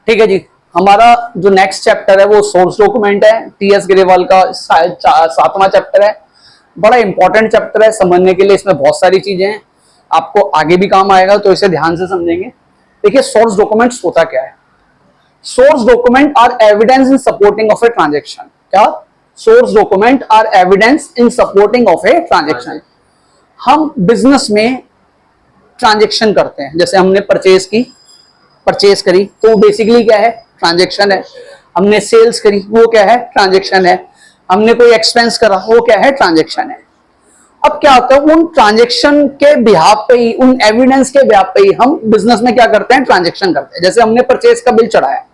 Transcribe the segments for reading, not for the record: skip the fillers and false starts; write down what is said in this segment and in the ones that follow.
ठीक है जी। हमारा जो नेक्स्ट चैप्टर है वो सोर्स डॉक्यूमेंट है, टीएस ग्रेवाल का 7वां चैप्टर है। बड़ा इंपॉर्टेंट चैप्टर है समझने के लिए, इसमें बहुत सारी चीजें हैं, आपको आगे भी काम आएगा, तो इसे ध्यान से समझेंगे। देखिए सोर्स डॉक्यूमेंट्स होता क्या है। Source document are evidence in supporting of a transaction. क्या? Source document are evidence in supporting of a transaction. हम बिजनेस में ट्रांजेक्शन करते हैं, जैसे हमने परचेज करी तो बेसिकली क्या है? ट्रांजेक्शन है। हमने सेल्स करी, वो क्या है? ट्रांजेक्शन है। हमने कोई एक्सपेंस करा, वो क्या है? ट्रांजेक्शन है। अब क्या होता है, उन ट्रांजेक्शन के बिहाफ पे ही, उन एविडेंस के बिहाफ पे ही हम बिजनेस में क्या करते हैं? ट्रांजेक्शन करते हैं। जैसे हमने परचेज का बिल चढ़ाया,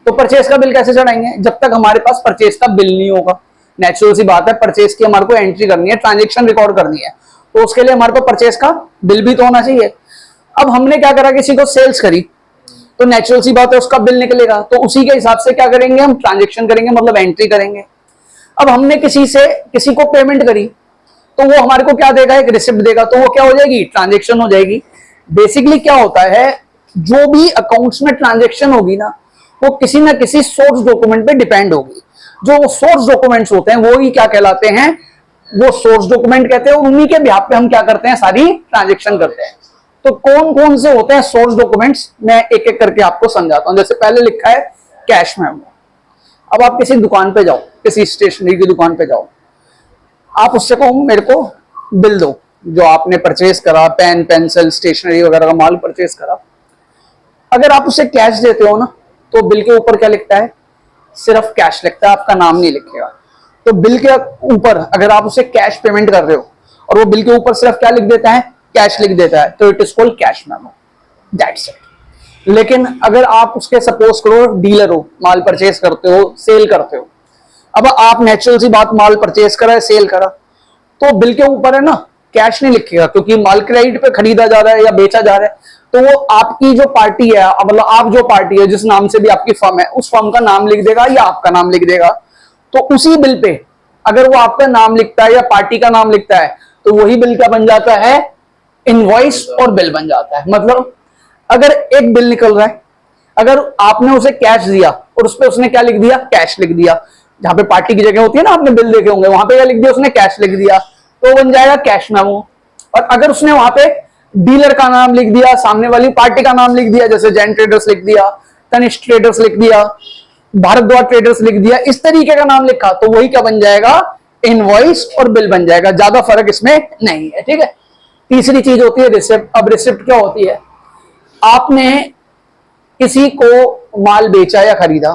तो परचेज का बिल कैसे चढ़ाएंगे? जब तक हमारे पास परचेज का बिल नहीं होगा। नेचुरल सी बात है, परचेज की हमारे को एंट्री करनी है, ट्रांजेक्शन रिकॉर्ड करनी है, तो उसके लिए हमारे को परचेज का बिल भी तो होना चाहिए। अब हमने क्या करा, किसी को सेल्स करी, तो नेचुरल सी बात है उसका बिल निकलेगा, तो उसी के हिसाब से क्या करेंगे? हम ट्रांजेक्शन करेंगे, मतलब एंट्री करेंगे। अब हमने किसी को पेमेंट करी, तो वो हमारे को क्या देगा? एक रिसिप्ट देगा, तो वो क्या हो जाएगी? ट्रांजेक्शन हो जाएगी। बेसिकली क्या होता है, जो भी अकाउंट्स में ट्रांजेक्शन होगी ना, वो किसी ना किसी सोर्स डॉक्यूमेंट पे डिपेंड होगी। जो सोर्स डॉक्यूमेंट्स होते हैं वो ही क्या कहलाते हैं? वो सोर्स डॉक्यूमेंट कहते हैं, और उन्हीं के बिहाफ पे हम क्या करते हैं? सारी ट्रांजेक्शन करते हैं। तो कौन कौन से होते हैं सोर्स डॉक्यूमेंट्स, मैं एक एक करके आपको समझाता हूं। जैसे पहले लिखा है कैश मेमो। अब आप किसी दुकान पे जाओ, किसी स्टेशनरी की दुकान पे जाओ, आप उससे कहो मेरे को बिल दो, जो आपने परचेज करा, पेन पेंसिल स्टेशनरी वगैरह का माल परचेज करा। अगर आप उसे कैश देते हो ना, तो बिल के ऊपर क्या लिखता है? सिर्फ कैश लिखता है, आपका नाम नहीं लिखेगा। तो बिल के ऊपर अगर आप उसे कैश पेमेंट कर रहे हो और वो बिल के ऊपर सिर्फ क्या लिख देता है? कैश लिख देता है, तो it is called cash memo, that's it. लेकिन अगर आप उसके सपोज करो डीलर हो, माल परचेज करते हो, सेल करते हो, अब आप नेचुरल सी बात, माल परचेज करा है, सेल करा, तो बिल के ऊपर है ना कैश नहीं लिखेगा, क्योंकि माल क्रेडिट पे खरीदा जा रहा है या बेचा जा रहा है, तो वो आपकी जो पार्टी है, मतलब आप जो पार्टी है, जिस नाम से भी आपकी फर्म है, उस फर्म का नाम लिख देगा या आपका नाम लिख देगा। तो उसी बिल पे अगर वो आपका नाम लिखता है या पार्टी का नाम लिखता है, तो वही बिल क्या बन जाता है? इनवॉइस और बिल बन जाता है। मतलब अगर एक बिल निकल रहा है, अगर आपने उसे कैश दिया और उस पर उसने क्या लिख दिया? कैश लिख दिया। जहां पे पार्टी की जगह होती है ना, आपने बिल देखे होंगे, वहां पे क्या लिख दिया? उसने कैश लिख दिया, तो बन जाएगा कैश मेमो। और अगर उसने वहां पे डीलर का नाम लिख दिया, सामने वाली पार्टी का नाम लिख दिया, जैसे जैन ट्रेडर्स लिख दिया, तनिष्क ट्रेडर्स लिख दिया, भारद्वाज ट्रेडर्स लिख दिया, इस तरीके का नाम लिखा, तो वही क्या बन जाएगा? इनवॉइस और बिल बन जाएगा। ज्यादा फर्क इसमें नहीं है, ठीक है। तीसरी चीज होती है रिसिप्ट। अब रिसिप्ट क्या होती है? आपने किसी को माल बेचा या खरीदा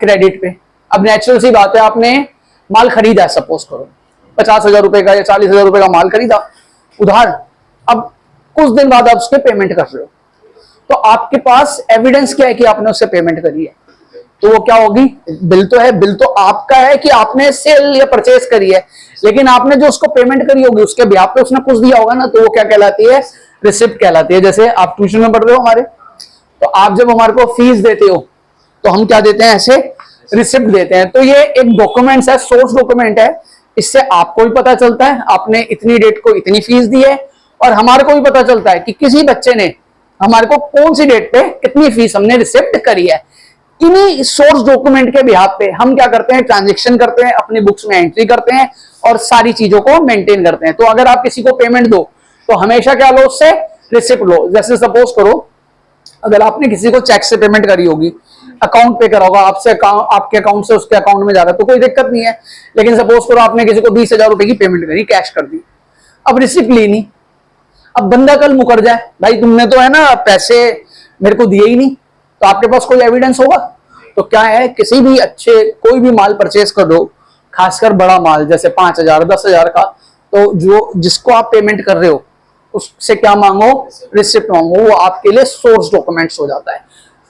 क्रेडिट पे। अब नेचुरल सी बात है, आपने माल खरीदा है, सपोज करो 50,000 रुपए का या 40,000 रुपए का माल खरीदा उधार। अब कुछ दिन बाद आप उसके पेमेंट कर रहे हो, तो आपके पास एविडेंस क्या है कि आपने उससे पेमेंट करी है? तो वो क्या होगी? बिल तो है, बिल तो आपका है कि आपने सेल या परचेज करी है, लेकिन आपने जो उसको पेमेंट करी होगी उसके बिहाफ पे उसने कुछ दिया होगा ना, तो वो क्या कहलाती है? रिसिप्ट कहलाती है। जैसे आप ट्यूशन में पढ़ रहे हो हमारे, तो आप जब हमारे को फीस देते हो तो हम क्या देते हैं? ऐसे रिसिप्ट देते हैं। तो ये एक डॉक्यूमेंट है, सोर्स डॉक्यूमेंट है। इससे आपको भी पता चलता है आपने इतनी डेट को इतनी फीस दी है, और हमारे को भी पता चलता है कि किसी बच्चे ने हमारे को कौन सी डेट पे कितनी फीस हमने रिसिप्ट करी है। इन्हीं सोर्स डॉक्यूमेंट के बिहाफ पे हम क्या करते हैं? ट्रांजेक्शन करते हैं, अपनी बुक्स में एंट्री करते हैं और सारी चीजों को मेंटेन करते हैं। तो अगर आप किसी को पेमेंट दो तो हमेशा क्या लो? उससे रिसिप्ट लो। जैसे सपोज करो अगर आपने किसी को चेक से पेमेंट करी होगी, अकाउंट पे करा होगा, आपसे आपके अकाउंट से उसके अकाउंट में जा रहा है, तो कोई दिक्कत नहीं है। लेकिन सपोज करो आपने किसी को 20,000 रुपए की पेमेंट करी, कैश कर दी, अब रिसिप्ट ली नहीं। अब बंदा कल मुकर जाए, भाई तुमने तो है ना पैसे मेरे को दिए ही नहीं, तो आपके पास कोई एविडेंस होगा? तो क्या है, किसी भी कोई भी माल परचेज कर दो, खासकर बड़ा माल जैसे 5,000 10,000 का, तो जो जिसको आप पेमेंट कर रहे हो उससे क्या मांगो? रिसिप्ट मांगो। वो आपके लिए सोर्स डॉक्यूमेंट्स हो जाता है।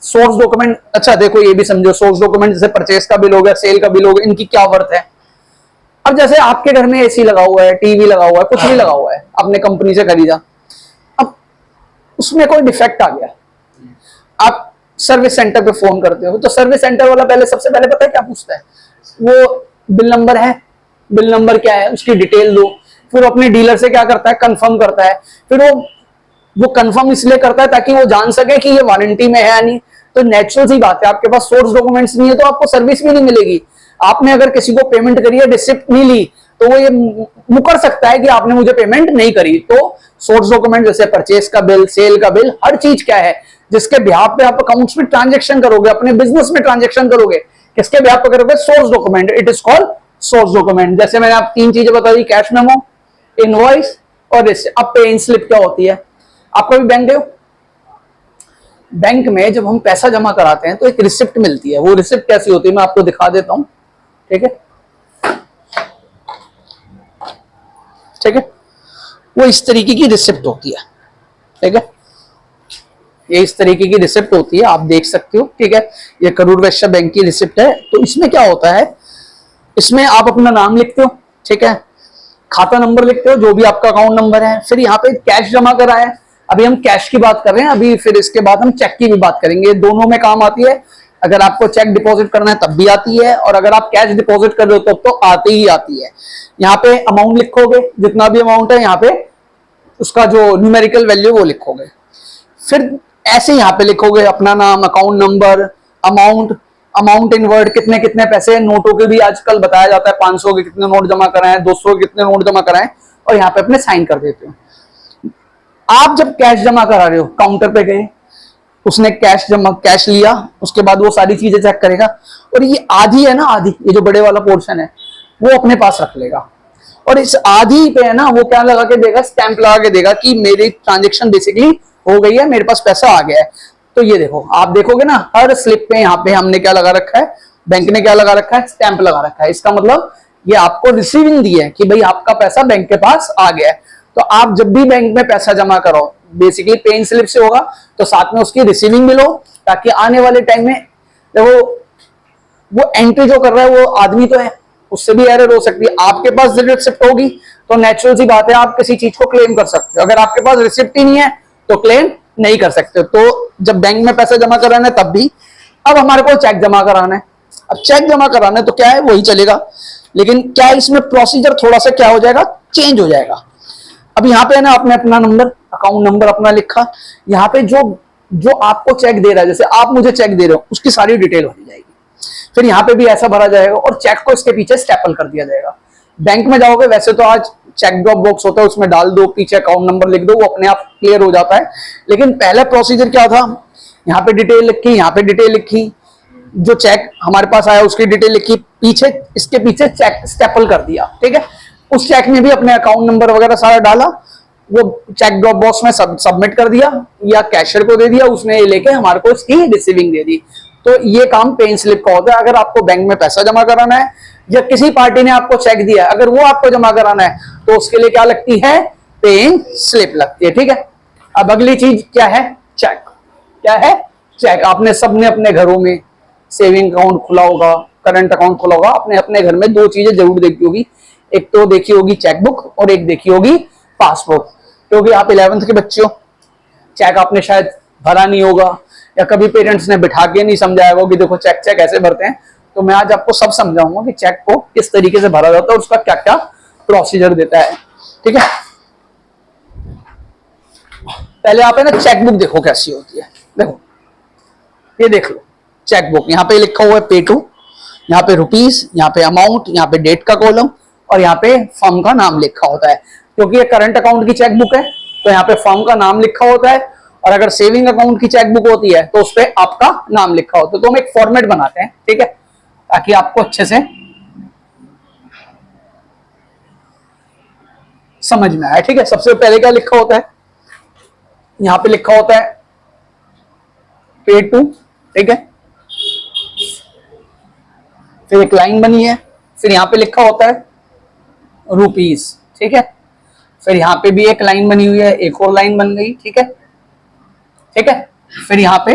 सोर्स डॉक्यूमेंट, अच्छा देखो ये भी समझो, सोर्स डॉक्यूमेंट जैसे परचेज का बिल हो गया, सेल का बिल हो गया, इनकी क्या वर्थ है? अब जैसे आपके घर में एसी लगा हुआ है, टीवी लगा हुआ है, कुछ भी लगा हुआ है, आपने कंपनी से खरीदा, अब उसमें कोई डिफेक्ट आ गया, आप सर्विस सेंटर पे फोन करते हो, तो सर्विस सेंटर वाला सबसे पहले पता है क्या पूछता है? वो बिल नंबर है, बिल नंबर क्या है, उसकी डिटेल दो। फिर अपने डीलर से क्या करता है? कंफर्म करता है। फिर वो कंफर्म इसलिए करता है ताकि वो जान सके कि ये वारंटी में है या नहीं। तो नेचुरल सी बात है, आपके पास सोर्स डॉक्यूमेंट्स नहीं है तो आपको सर्विस भी नहीं मिलेगी। आपने अगर किसी को पेमेंट करी है, रिसिप्ट नहीं ली, तो वो ये मुकर सकता है कि आपने मुझे पेमेंट नहीं करी। तो सोर्स डॉक्यूमेंट जैसे परचेस का बिल, सेल का बिल, हर चीज क्या है जिसके बिहाफ पे आप अकाउंट्स में ट्रांजेक्शन करोगे, अपने बिजनेस में ट्रांजेक्शन करोगे, किसके बिहाफ पे करोगे? Source document. It is called source document. जैसे मैंने आप 3 चीजें बता दी, कैश मेमो, इनवॉइस और रिसिप्ट। अब पे इन स्लिप क्या होती है? आप कभी बैंक गए हो? बैंक में जब हम पैसा जमा कराते हैं तो एक रिसिप्ट मिलती है। वो रिसिप्ट कैसी होती है मैं आपको दिखा देता हूं, ठीक है? ठीक है, वो इस तरीके की रिसिप्ट होती है, ठीक है? ये इस तरीके की रिसिप्ट होती है, आप देख सकते हो, ठीक है? ये करूर वैश्य बैंक की रिसिप्ट है। तो इसमें क्या होता है, इसमें आप अपना नाम लिखते हो, ठीक है? खाता नंबर लिखते हो, जो भी आपका अकाउंट नंबर है। फिर यहाँ पे कैश जमा करा है, अभी हम कैश की बात कर रहे हैं, अभी फिर इसके बाद हम चेक की भी बात करेंगे। दोनों में काम आती है। अगर आपको चेक डिपॉजिट करना है तब भी आती है, और अगर आप कैश डिपॉजिट कर रहे हो तब तो आती ही आती है। यहाँ पे अमाउंट लिखोगे, जितना भी अमाउंट है यहाँ पे उसका जो न्यूमेरिकल वैल्यू वो लिखोगे। फिर ऐसे यहाँ पे लिखोगे अपना नाम, account number, amount, amount in word, कितने कितने पैसे। नोटों के भी आजकल बताया जाता है, 500 के कितने नोट जमा कराएं, 200 के कितने नोट जमा कराएं, और यहाँ पे अपने साइन कर देते हो। आप जब कैश जमा करा रहे हो, काउंटर पे गए, उसने कैश लिया, उसके बाद वो सारी चीजें चेक करेगा, और ये आधी है ना, आधी ये जो बड़े वाला पोर्शन है वो अपने पास रख लेगा, और इस आधी पे है ना वो क्या लगा के देगा, स्टैंप लगा के देगा कि मेरी ट्रांजेक्शन बेसिकली हो गई है, मेरे पास पैसा आ गया है। तो ये देखो, आप देखोगे ना हर स्लिप पे यहाँ पे हमने क्या लगा रखा है, बैंक ने क्या लगा रखा है, स्टैंप लगा रखा है। इसका मतलब ये आपको रिसीविंग दी है कि भाई आपका पैसा बैंक के पास आ गया है। तो आप जब भी बैंक में पैसा जमा करो, बेसिकली पे इन स्लिप से होगा, तो साथ में उसकी रिसीविंग भी लो, ताकि आने वाले टाइम में देखो वो एंट्री जो कर रहा है वो आदमी तो है, उससे भी एरर हो सकती है। आपके पास जब रिसिप्ट होगी तो नेचुरल सी बात है आप किसी चीज को क्लेम कर सकते हो। अगर आपके पास रिसिप्ट ही नहीं है तो क्लेम नहीं कर सकते। तो जब बैंक में पैसा जमा कराना है तब भी, अब हमारे को चेक जमा कराना है, अब चेक जमा कराना है तो क्या है, वही चलेगा, लेकिन क्या इसमें प्रोसीजर थोड़ा सा क्या हो जाएगा, चेंज हो जाएगा। अब यहाँ पे है ना आपने अपना नंबर, अकाउंट नंबर अपना लिखा, यहाँ पे जो जो आपको चेक दे रहा है, जैसे आप मुझे चेक दे रहे हो, उसकी सारी डिटेल भरी जाएगी। फिर यहाँ पे भी ऐसा भरा जाएगा और चेक को इसके पीछे स्टेपल कर दिया जाएगा। बैंक में जाओगे वैसे तो आज चेक ड्रॉप बॉक्स होता है, उसमें डाल दो, पीछे अकाउंट नंबर लिख दो, वो अपने आप क्लियर हो जाता है। लेकिन पहले प्रोसीजर क्या था, यहाँ पे डिटेल लिखी, यहाँ पे डिटेल लिखी, जो चेक हमारे पास आया उसकी डिटेल लिखी, पीछे इसके पीछे चेक स्टेपल कर दिया, ठीक है? उस चेक में भी अपने अकाउंट नंबर वगैरह सारा डाला, वो चेक ड्रॉप बॉक्स में सबमिट कर दिया या कैशियर को दे दिया, उसने ये लेके हमारे को इसकी रिसीविंग दे दी। तो ये काम पे इन स्लिप का होता है। अगर आपको बैंक में पैसा जमा कराना है या किसी पार्टी ने आपको चेक दिया है, अगर वो आपको जमा कराना है तो उसके लिए क्या लगती है, पे इन स्लिप लगती है, ठीक है? अब अगली चीज क्या है, चेक। क्या है, चेक। आपने सबने अपने घरों में सेविंग अकाउंट खुला होगा, करंट अकाउंट खुला होगा, आपने अपने घर में 2 चीजें जरूर देखी होगी, एक तो देखी होगी चेकबुक और एक देखी होगी पासबुक। क्योंकि आप 11th के बच्चे हो, चेक आपने शायद भरा नहीं होगा या कभी पेरेंट्स ने बिठा के नहीं समझाया होगा कि देखो चेक चेक ऐसे भरते हैं। तो मैं आज आपको सब समझाऊंगा कि चेक को किस तरीके से भरा जाता है और उसका क्या क्या प्रोसीजर देता है, ठीक है? पहले आप है ना चेकबुक देखो कैसी होती है। देखो ये देख लो चेकबुक, यहाँ पे लिखा हुआ है पे टू, यहाँ पे रुपीस, यहाँ पे अमाउंट, यहाँ पे डेट का कॉलम और यहाँ पे फर्म का नाम लिखा होता है। क्योंकि ये करंट अकाउंट की चेकबुक है तो यहाँ पे फर्म का नाम लिखा होता है, और अगर सेविंग अकाउंट की चेकबुक होती है तो उस पर आपका नाम लिखा होता है। तो हम एक फॉर्मेट बनाते हैं, ठीक है, ताकि आपको अच्छे से समझ में आए, ठीक है? सबसे पहले क्या लिखा होता है, यहाँ पे लिखा होता है पे टू, ठीक है? फिर एक लाइन बनी है, फिर यहाँ पे लिखा होता है रुपीस, ठीक है? फिर यहाँ पे भी एक लाइन बनी हुई है, एक और लाइन बन गई, ठीक है? ठीक है, फिर यहाँ पे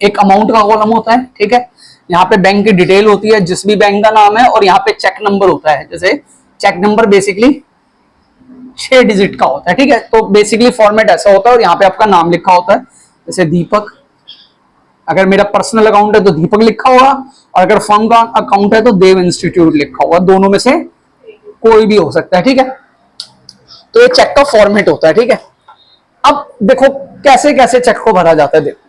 एक अमाउंट का कॉलम होता है, ठीक है? यहाँ पे बैंक की डिटेल होती है, जिस भी बैंक का नाम है, और यहाँ पे चेक नंबर होता है। जैसे चेक नंबर बेसिकली 6 डिजिट का होता है, ठीक है? तो बेसिकली फॉर्मेट ऐसा होता है, और यहाँ पे आपका नाम लिखा होता है, जैसे दीपक। अगर मेरा पर्सनल अकाउंट है तो दीपक लिखा होगा, और अगर फर्म का अकाउंट है तो देव इंस्टीट्यूट लिखा होगा। दोनों में से कोई भी हो सकता है, ठीक है? तो ये चेक का फॉर्मेट होता है, ठीक है? अब देखो कैसे कैसे चेक को भरा जाता है। देखो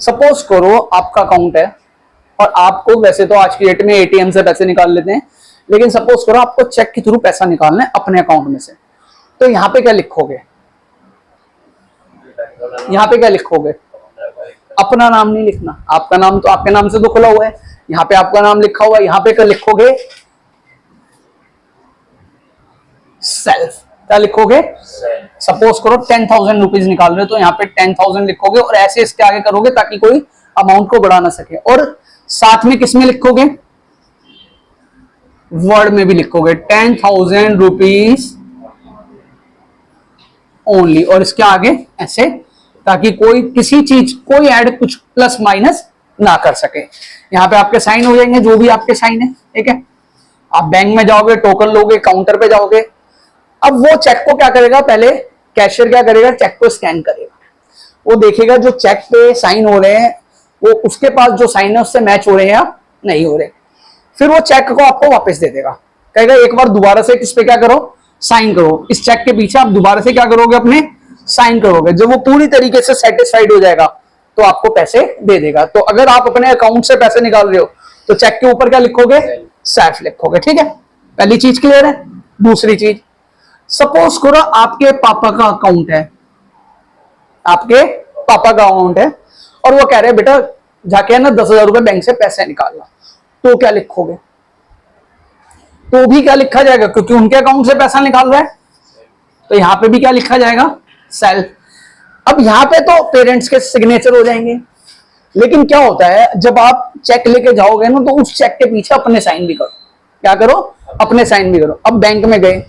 सपोज करो आपका अकाउंट है और आपको वैसे तो आज की डेट में एटीएम से पैसे निकाल लेते हैं, लेकिन सपोज करो आपको चेक के थ्रू पैसा निकालना है अपने अकाउंट में से, तो यहां पे क्या लिखोगे? यहां पे क्या लिखोगे? अपना नाम नहीं लिखना, आपका नाम तो आपके नाम से तो खुला हुआ है, यहां पे आपका नाम लिखा हुआ है, यहां पे क्या लिखोगे? सेल्फ। क्या लिखोगे? सपोज करो 10,000 रुपीज निकाल रहे हो तो यहाँ पे 10,000 लिखोगे और ऐसे इसके आगे करोगे ताकि कोई अमाउंट को बढ़ा ना सके। और साथ में किसमें लिखोगे? वर्ड में भी लिखोगे 10,000 रुपीज ओनली, और इसके आगे ऐसे, ताकि कोई किसी चीज कोई ऐड कुछ प्लस माइनस ना कर सके। यहाँ पे आपके साइन हो जाएंगे, जो भी आपके साइन है, ठीक है। आप बैंक में जाओगे, टोकन लोगे, काउंटर पे जाओगे, अब वो चेक को क्या करेगा? पहले कैशियर क्या करेगा? चेक को स्कैन करेगा, वो देखेगा जो चेक पे साइन हो रहे हैं वो उसके पास जो साइन है उससे मैच हो रहे हैं या नहीं हो रहे, फिर वो चेक को आपको वापस दे देगा, कहेगा एक बार दोबारा से इस पे क्या करो? साइन करो। इस चेक के पीछे आप दोबारा से क्या करोगे? अपने साइन करोगे। जब वो पूरी तरीके से सेटिस्फाइड हो जाएगा तो आपको पैसे दे देगा। तो अगर आप अपने अकाउंट से पैसे निकाल रहे हो तो चेक के ऊपर क्या लिखोगे? सेल्फ लिखोगे, ठीक है। पहली चीज क्लियर है। दूसरी चीज, सपोज करो आपके पापा का अकाउंट है, आपके पापा का अकाउंट है और वो कह रहे हैं बेटा जाके ना 10,000 रुपए बैंक से पैसे निकालना, तो क्या लिखोगे? तो भी क्या लिखा जाएगा? क्योंकि उनके अकाउंट से पैसा निकाल रहा है, तो यहां पे भी क्या लिखा जाएगा? सेल्फ। अब यहां पे तो पेरेंट्स के सिग्नेचर हो जाएंगे, लेकिन क्या होता है जब आप चेक लेके जाओगे ना तो उस चेक के पीछे अपने साइन भी करो। क्या करो? अपने साइन भी करो। अब बैंक में गए,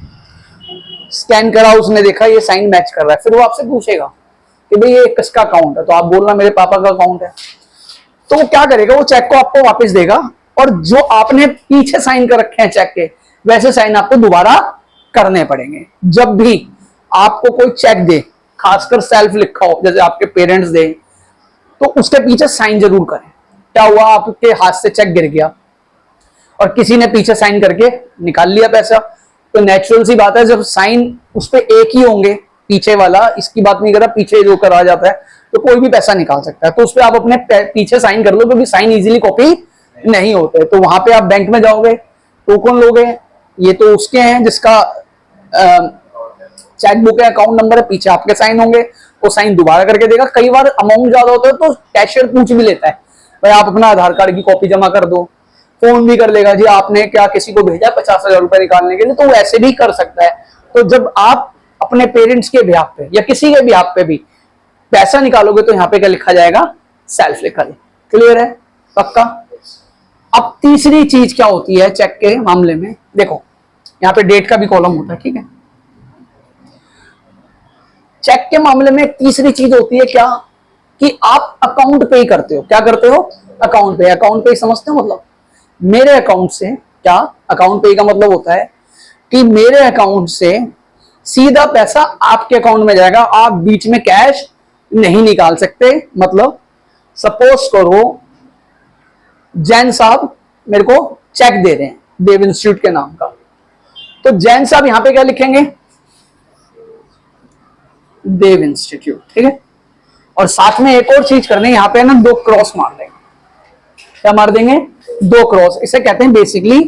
स्कैन करा, उसने देखा ये साइन मैच कर रहा है, फिर वो आपसे पूछेगा कि भाई ये किसका अकाउंट है, तो आप बोलना मेरे पापा का अकाउंट है। तो वो क्या करेगा? वो चेक को आपको वापस देगा और जो आपने पीछे साइन कर रखे हैं चेक के, वैसे साइन आपको दोबारा करने पड़ेंगे। जब भी आपको कोई चेक दे, खासकर सेल्फ लिखा हो, जैसे आपके पेरेंट्स दे, तो उसके पीछे साइन जरूर करें। क्या हुआ? आपके हाथ से चेक गिर गया और किसी ने पीछे साइन करके निकाल लिया पैसा, तो नेचुरल सी बात है जब साइन उस पर एक ही होंगे, पीछे वाला, इसकी बात नहीं कर रहा, पीछे जो करा जाता है, तो कोई भी पैसा निकाल सकता है। तो उस पर आप अपने पीछे साइन कर लो, क्योंकि साइन इजीली कॉपी नहीं होते। तो वहां पे आप बैंक में जाओगे, टोकन लोगे, ये तो उसके हैं जिसका चेकबुक है, अकाउंट नंबर है, पीछे आपके साइन होंगे, वो साइन दोबारा करके देगा। कई बार अमाउंट ज्यादा होता है तो कैशियर पूछ भी लेता है, भाई आप अपना आधार कार्ड की कॉपी जमा कर दो। फोन भी कर लेगा, जी आपने क्या किसी को भेजा 50,000 रुपए निकालने के लिए, तो वो ऐसे भी कर सकता है। तो जब आप अपने पेरेंट्स के बिहाफ पे या किसी के बिहाफ पे भी पैसा निकालोगे तो यहाँ पे क्या लिखा जाएगा? सेल्फ लिखा जाएगा। क्लियर है? पक्का? अब तीसरी चीज क्या होती है चेक के मामले में? देखो यहाँ पे डेट का भी कॉलम होता है, ठीक है। चेक के मामले में तीसरी चीज होती है क्या? कि आप अकाउंट पे करते हो। क्या करते हो? अकाउंट पे। अकाउंट पे समझते हो? मतलब मेरे अकाउंट से, क्या अकाउंट पे का मतलब होता है कि मेरे अकाउंट से सीधा पैसा आपके अकाउंट में जाएगा, आप बीच में कैश नहीं निकाल सकते। मतलब सपोज करो जैन साहब मेरे को चेक दे रहे हैं देव इंस्टीट्यूट के नाम का, तो जैन साहब यहां पे क्या लिखेंगे? देव इंस्टीट्यूट, ठीक है। और साथ में एक और चीज करनी है, यहां पे ना 2 क्रॉस मार देंगे। क्या मार देंगे? 2 क्रॉस। इसे कहते हैं बेसिकली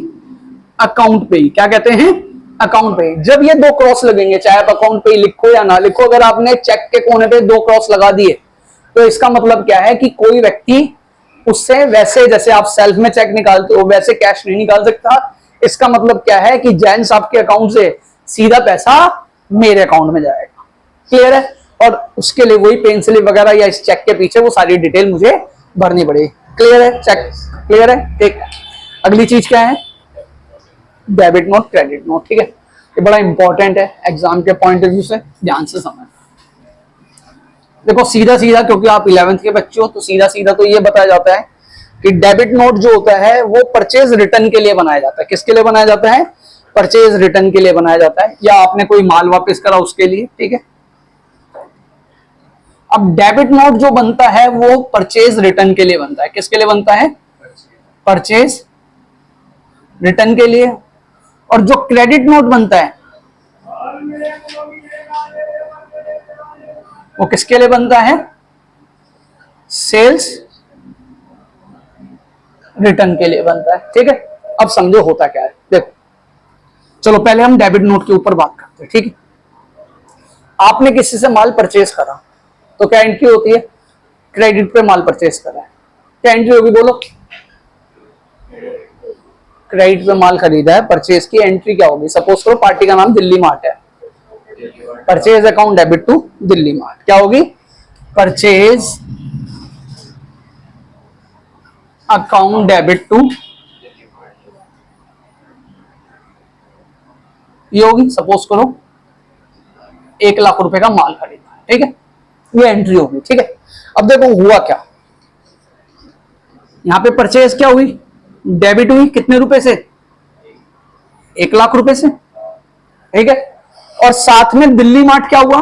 अकाउंट पे। क्या कहते हैं? अकाउंट पे। जब ये 2 क्रॉस लगेंगे, चाहे आप अकाउंट पे लिखो या ना लिखो, अगर आपने चेक के कोने पे 2 क्रॉस लगा दिए तो इसका मतलब क्या है कि कोई व्यक्ति उससे, वैसे जैसे आप सेल्फ में चेक निकालते हो वैसे कैश नहीं निकाल सकता। इसका मतलब क्या है कि जैन साहब के अकाउंट से सीधा पैसा मेरे अकाउंट में जाएगा। क्लियर है? और उसके लिए वही पेन स्लिप वगैरह या इस चेक के पीछे वो सारी डिटेल मुझे भरनी पड़ेगी। क्लियर है? चेक क्लियर है? ठीक है। अगली चीज क्या है? डेबिट नोट, क्रेडिट नोट, ठीक है। ये बड़ा इंपॉर्टेंट है एग्जाम के पॉइंट ऑफ व्यू से, ध्यान से समझ। देखो सीधा सीधा, क्योंकि आप 11th के बच्चे हो, तो सीधा सीधा तो ये बताया जाता है कि डेबिट नोट जो होता है वो परचेज रिटर्न के लिए बनाया जाता है। किसके लिए बनाया जाता है? परचेज रिटर्न के लिए बनाया जाता है, या आपने कोई माल वापस करा उसके लिए, ठीक है। अब डेबिट नोट जो बनता है वो परचेज रिटर्न के लिए बनता है। किसके लिए बनता है? परचेज रिटर्न के लिए। और जो क्रेडिट नोट बनता है वो किसके लिए बनता है? सेल्स रिटर्न के लिए बनता है। ठीक है, अब समझो होता क्या है। देखो, चलो पहले हम डेबिट नोट के ऊपर बात करते हैं। ठीक है, आपने किसी से माल परचेज करा तो क्या एंट्री होती है? क्रेडिट पे माल परचेज करा है, क्या एंट्री होगी बोलो? क्रेडिट पे माल खरीदा है, परचेज की एंट्री क्या होगी? सपोज करो पार्टी का नाम दिल्ली मार्ट है, purchase account debit to Delhi mart, क्या होगी? परचेज अकाउंट डेबिट टू, ये होगी। सपोज करो 1,00,000 रुपए का माल खरीदा, ठीक है, ये एंट्री होगी। ठीक है, अब देखो हुआ क्या, यहां पे परचेज क्या हुई? डेबिट हुई, कितने रुपए से? 1,00,000 रुपए से। ठीक है, और साथ में दिल्ली मार्ट क्या हुआ?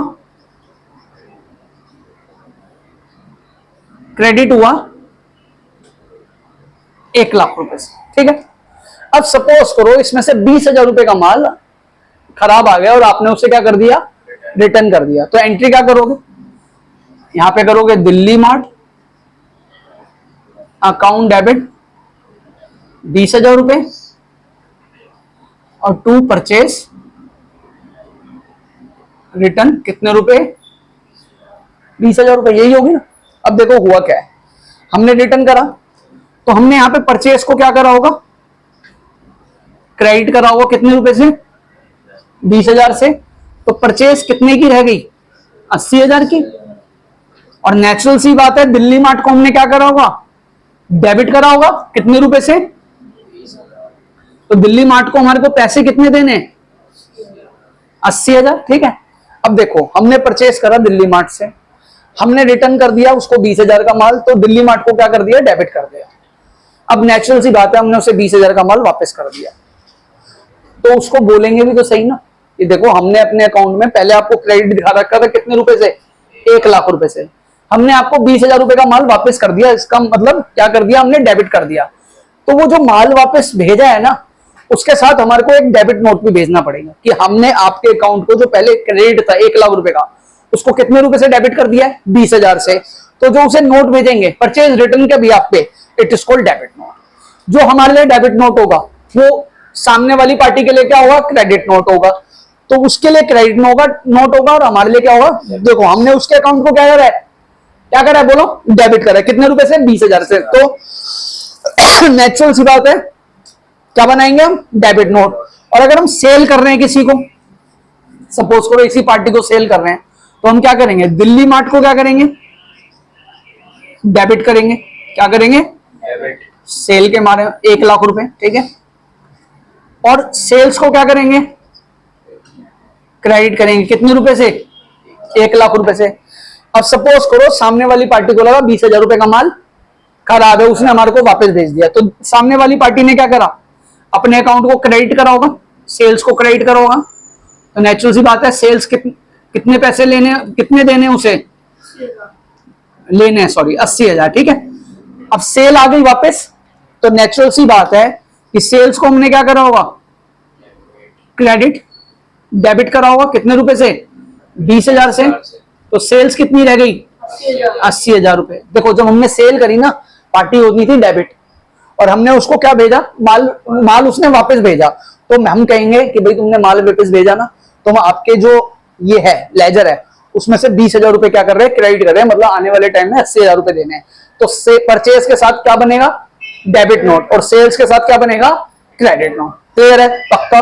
क्रेडिट हुआ 1,00,000 रुपए से। ठीक है, अब सपोज करो इसमें से 20,000 रुपए का माल खराब आ गया और आपने उसे क्या कर दिया? रिटर्न कर दिया। तो एंट्री क्या करोगे? यहां पे करोगे दिल्ली मार्ट अकाउंट डेबिट 20,000 रुपए और टू परचेज रिटर्न कितने रुपए? 20,000 रुपए, यही होगी ना। अब देखो हुआ क्या है, हमने रिटर्न करा तो हमने यहां पे परचेज को क्या करा होगा? क्रेडिट करा होगा, कितने रुपए से? 20,000 से। तो परचेज कितने की रह गई? 80,000 की। और नेचुरल सी बात है, दिल्ली मार्ट को हमने क्या करा होगा? डेबिट करा होगा, कितने रुपए से? तो दिल्ली मार्ट को हमारे को पैसे कितने देने? 80,000। ठीक है, अब देखो हमने परचेज करा दिल्ली मार्ट से, हमने रिटर्न कर दिया उसको 20,000 का माल, तो दिल्ली मार्ट को क्या कर दिया? डेबिट कर दिया। अब नेचुरल सी बात है, हमने उसे 20,000 का माल वापस कर दिया, तो उसको बोलेंगे भी तो सही ना कि देखो हमने अपने अकाउंट में पहले आपको क्रेडिट दिखा रखा था, कितने रुपए से? 1,00,000 रुपए से। हमने आपको 20,000 रुपए का माल वापस कर दिया, इसका मतलब क्या कर दिया? हमने डेबिट कर दिया। तो वो जो माल वापस भेजा है ना, उसके साथ हमारे को एक डेबिट नोट भी भेजना पड़ेगा कि हमने आपके अकाउंट को जो पहले क्रेडिट था 1,00,000 रुपए का, उसको कितने रुपए से डेबिट कर दिया है? 20,000 से। तो जो उसे नोट भेजेंगे परचेज रिटर्न के भी आप पे, it is called debit note. जो हमारे लिए डेबिट नोट होगा वो सामने वाली पार्टी के लिए क्या होगा? क्रेडिट नोट होगा। तो उसके लिए क्रेडिट नोट होगा और हमारे लिए क्या होगा? देखो हमने उसके अकाउंट को क्या करा है? क्या करा है बोलो? डेबिट करा है, कितने रुपए से? 20,000 से। तो नेचुरल सी बात है, क्या बनाएंगे हम? Debit note. और अगर हम सेल कर रहे हैं किसी को, सपोज करो इसी पार्टी को सेल कर रहे हैं, तो हम क्या करेंगे? दिल्ली मार्ट को क्या करेंगे? डेबिट करेंगे। क्या करेंगे? डेबिट। सेल के मारे 1,00,000 रुपए, ठीक है। और सेल्स को क्या करेंगे? क्रेडिट करेंगे, कितने रुपए से? 1,00,000 रुपए से। अब सपोज करो सामने वाली पार्टी को लगा 20,000 रुपए का माल खराब है, उसने हमारे को वापस भेज दिया, तो सामने वाली पार्टी ने क्या करा? अपने अकाउंट को क्रेडिट करा होगा, सेल्स को क्रेडिट करा होगा। तो नेचुरल सी बात है, सेल्स कितने पैसे लेने, कितने देने उसे? लेने, सॉरी 80,000। ठीक है, अब सेल आ गई वापस, तो नेचुरल सी बात है कि सेल्स को हमने क्या करा होगा? क्रेडिट, डेबिट करा होगा, कितने रुपए से? 20,000 से। तो सेल्स कितनी रह गई? 80,000 रुपए। देखो जब हमने सेल करी ना, पार्टी होनी थी डेबिट, और हमने उसको क्या भेजा? माल उसने वापस भेजा, तो हम कहेंगे कि भाई तुमने माल वापस भेजा ना, तो हम आपके जो ये है लेजर है उसमें से 20,000 रुपए क्या कर रहे हैं? क्रेडिट कर रहे हैं, मतलब आने वाले टाइम में 80,000 रुपए देने हैं। तो से परचेज के साथ क्या बनेगा? डेबिट नोट, और सेल्स के साथ क्या बनेगा? Credit note. क्लियर है? पक्का?